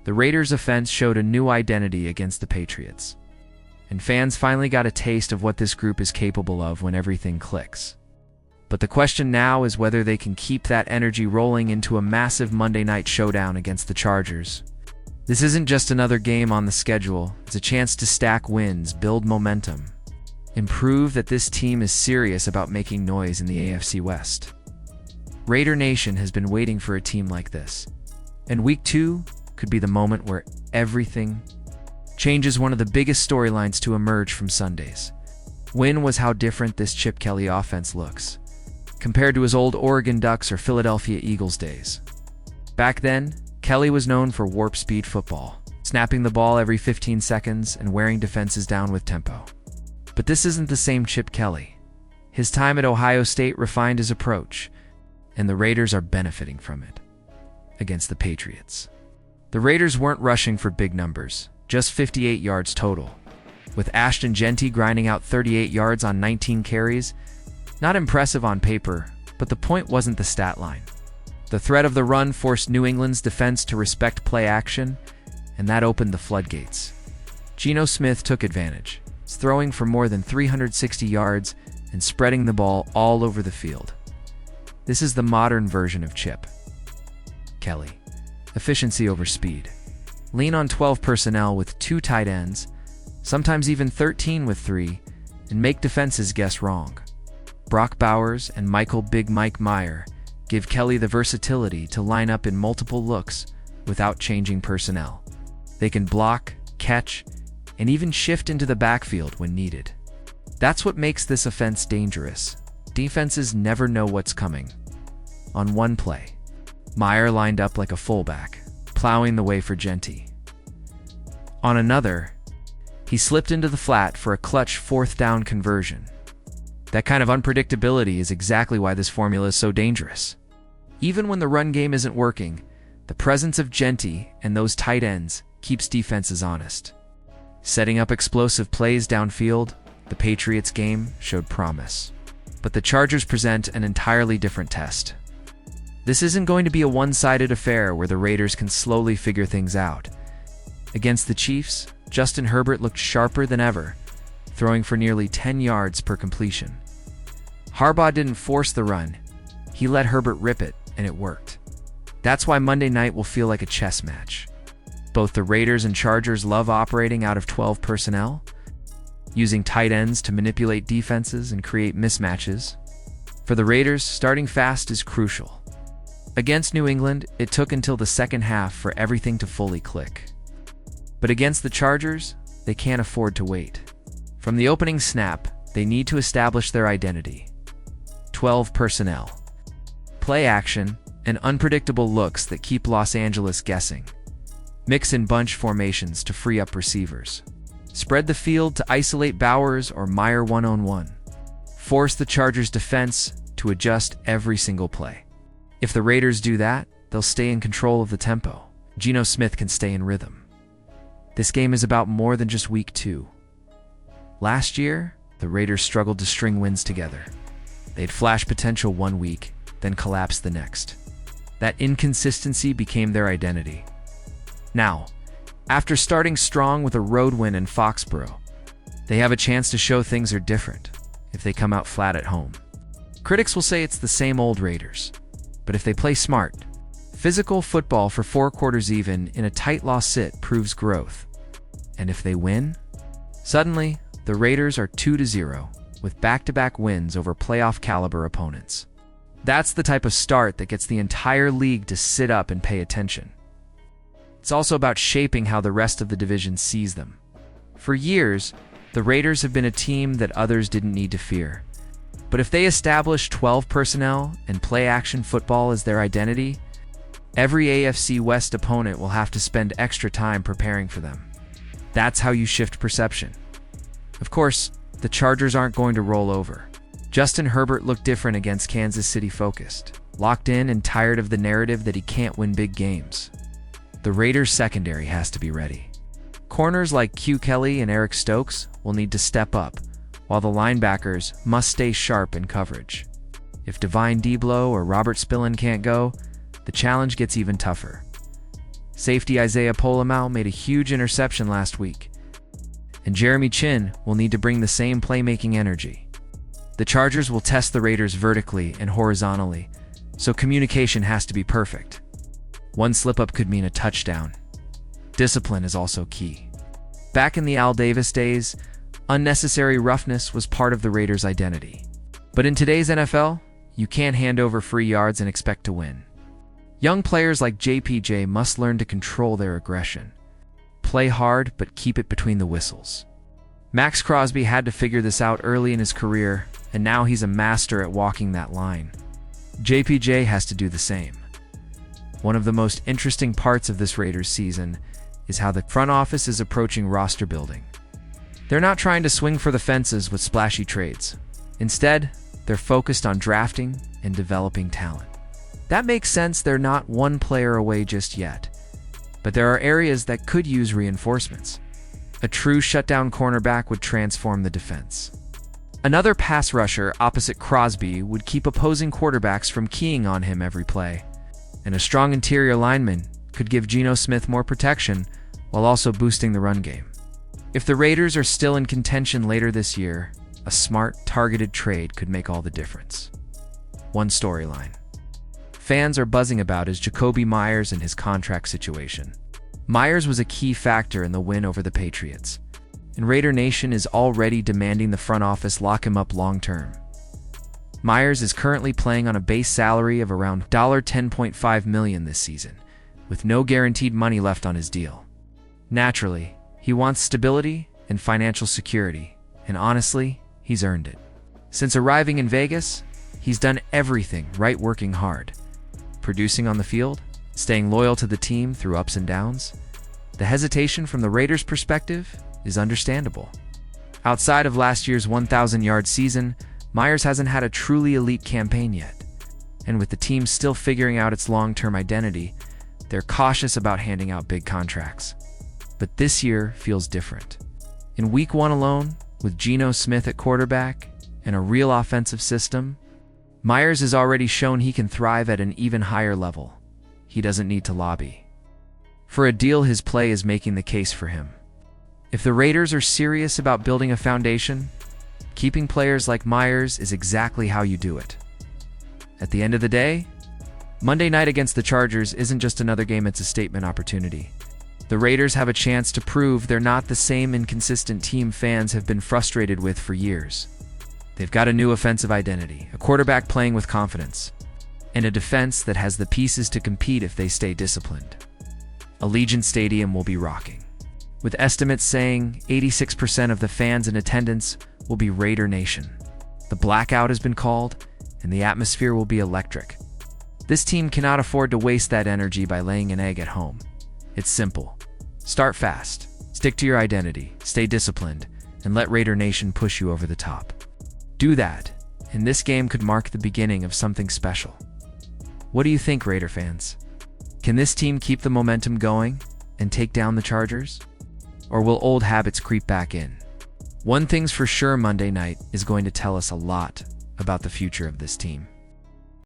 The Raiders' offense showed a new identity against the Patriots, and fans finally got a taste of what this group is capable of when everything clicks. But the question now is whether they can keep that energy rolling into a massive Monday night showdown against the Chargers. This isn't just another game on the schedule, it's a chance to stack wins, build momentum, and prove that this team is serious about making noise in the AFC West. Raider Nation has been waiting for a team like this, and Week 2 could be the moment where everything changes. One of the biggest storylines to emerge from Sundays win was how different this Chip Kelly offense looks compared to his old Oregon Ducks or Philadelphia Eagles days. Back then, Kelly was known for warp speed football, snapping the ball every 15 seconds and wearing defenses down with tempo. But this isn't the same Chip Kelly. His time at Ohio State refined his approach, and the Raiders are benefiting from it against the Patriots. The Raiders weren't rushing for big numbers, just 58 yards total, with Ashton Jeanty grinding out 38 yards on 19 carries. Not impressive on paper, but the point wasn't the stat line. The threat of the run forced New England's defense to respect play action, and that opened the floodgates. Geno Smith took advantage, throwing for more than 360 yards and spreading the ball all over the field. This is the modern version of Chip Kelly. Efficiency over speed. Lean on 12 personnel with 2 tight ends, sometimes even 13 with 3, and make defenses guess wrong. Brock Bowers and Michael Big Mike Meyer give Kelly the versatility to line up in multiple looks without changing personnel. They can block, catch, and even shift into the backfield when needed. That's what makes this offense dangerous. Defenses never know what's coming. On one play, Meyer lined up like a fullback, plowing the way for Jeanty. On another, he slipped into the flat for a clutch 4th down conversion. That kind of unpredictability is exactly why this formula is so dangerous. Even when the run game isn't working, the presence of Jeanty and those tight ends keeps defenses honest. Setting up explosive plays downfield, the Patriots game showed promise. But the Chargers present an entirely different test. This isn't going to be a one-sided affair where the Raiders can slowly figure things out. Against the Chiefs, Justin Herbert looked sharper than ever, throwing for nearly 10 yards per completion. Harbaugh didn't force the run. He let Herbert rip it, and it worked. That's why Monday night will feel like a chess match. Both the Raiders and Chargers love operating out of 12 personnel, using tight ends to manipulate defenses and create mismatches. For the Raiders, starting fast is crucial. Against New England, it took until the second half for everything to fully click. But against the Chargers, they can't afford to wait. From the opening snap, they need to establish their identity. 12 personnel, play action, and unpredictable looks that keep Los Angeles guessing. Mix in bunch formations to free up receivers. Spread the field to isolate Bowers or Meyer one-on-one. Force the Chargers' defense to adjust every single play. If the Raiders do that, they'll stay in control of the tempo. Geno Smith can stay in rhythm. This game is about more than just Week 2. Last year, the Raiders struggled to string wins together. They'd flash potential one week, then collapse the next. That inconsistency became their identity. Now, after starting strong with a road win in Foxborough, they have a chance to show things are different if they come out flat at home. Critics will say it's the same old Raiders, but if they play smart, physical football for 4 quarters even in a tight loss sit proves growth. And if they win, suddenly the Raiders are 2-0 with back-to-back wins over playoff-caliber opponents. That's the type of start that gets the entire league to sit up and pay attention. It's also about shaping how the rest of the division sees them. For years, the Raiders have been a team that others didn't need to fear. But if they establish 12 personnel and play-action football as their identity, every AFC West opponent will have to spend extra time preparing for them. That's how you shift perception. Of course, the Chargers aren't going to roll over. Justin Herbert looked different against Kansas City, focused, locked in and tired of the narrative that he can't win big games. The Raiders' secondary has to be ready. Corners like Q Kelly and Eric Stokes will need to step up, while the linebackers must stay sharp in coverage. If Divine Deablo or Robert Spillane can't go, the challenge gets even tougher. Safety Isaiah Polamau made a huge interception last week, and Jeremy Chin will need to bring the same playmaking energy. The Chargers will test the Raiders vertically and horizontally, so communication has to be perfect. One slip-up could mean a touchdown. Discipline is also key. Back in the Al Davis days, unnecessary roughness was part of the Raiders' identity. But in today's NFL, you can't hand over free yards and expect to win. Young players like JPJ must learn to control their aggression. Play hard, but keep it between the whistles. Max Crosby had to figure this out early in his career, and now he's a master at walking that line. JPJ has to do the same. One of the most interesting parts of this Raiders season is how the front office is approaching roster building. They're not trying to swing for the fences with splashy trades. Instead, they're focused on drafting and developing talent. That makes sense, they're not one player away just yet. But there are areas that could use reinforcements. A true shutdown cornerback would transform the defense. Another pass rusher opposite Crosby would keep opposing quarterbacks from keying on him every play. And a strong interior lineman could give Geno Smith more protection while also boosting the run game. If the Raiders are still in contention later this year, a smart, targeted trade could make all the difference. One storyline fans are buzzing about is Jakobi Meyers and his contract situation. Meyers was a key factor in the win over the Patriots, and Raider Nation is already demanding the front office lock him up long-term. Meyers is currently playing on a base salary of around $10.5 million this season, with no guaranteed money left on his deal. Naturally, he wants stability and financial security, and honestly, he's earned it. Since arriving in Vegas, he's done everything right, working hard, producing on the field, staying loyal to the team through ups and downs. The hesitation from the Raiders' perspective is understandable. Outside of last year's 1,000-yard season, Meyers hasn't had a truly elite campaign yet. And with the team still figuring out its long-term identity, they're cautious about handing out big contracts. But this year feels different. In Week 1 alone, with Geno Smith at quarterback and a real offensive system, Meyers has already shown he can thrive at an even higher level. He doesn't need to lobby for a deal, his play is making the case for him. If the Raiders are serious about building a foundation, keeping players like Meyers is exactly how you do it. At the end of the day, Monday night against the Chargers isn't just another game, it's a statement opportunity. The Raiders have a chance to prove they're not the same inconsistent team fans have been frustrated with for years. They've got a new offensive identity, a quarterback playing with confidence, and a defense that has the pieces to compete if they stay disciplined. Allegiant Stadium will be rocking, with estimates saying 86% of the fans in attendance will be Raider Nation. The blackout has been called, and the atmosphere will be electric. This team cannot afford to waste that energy by laying an egg at home. It's simple. Start fast, stick to your identity, stay disciplined, and let Raider Nation push you over the top. Do that, and this game could mark the beginning of something special. What do you think, Raider fans? Can this team keep the momentum going and take down the Chargers? Or will old habits creep back in? One thing's for sure, Monday night is going to tell us a lot about the future of this team.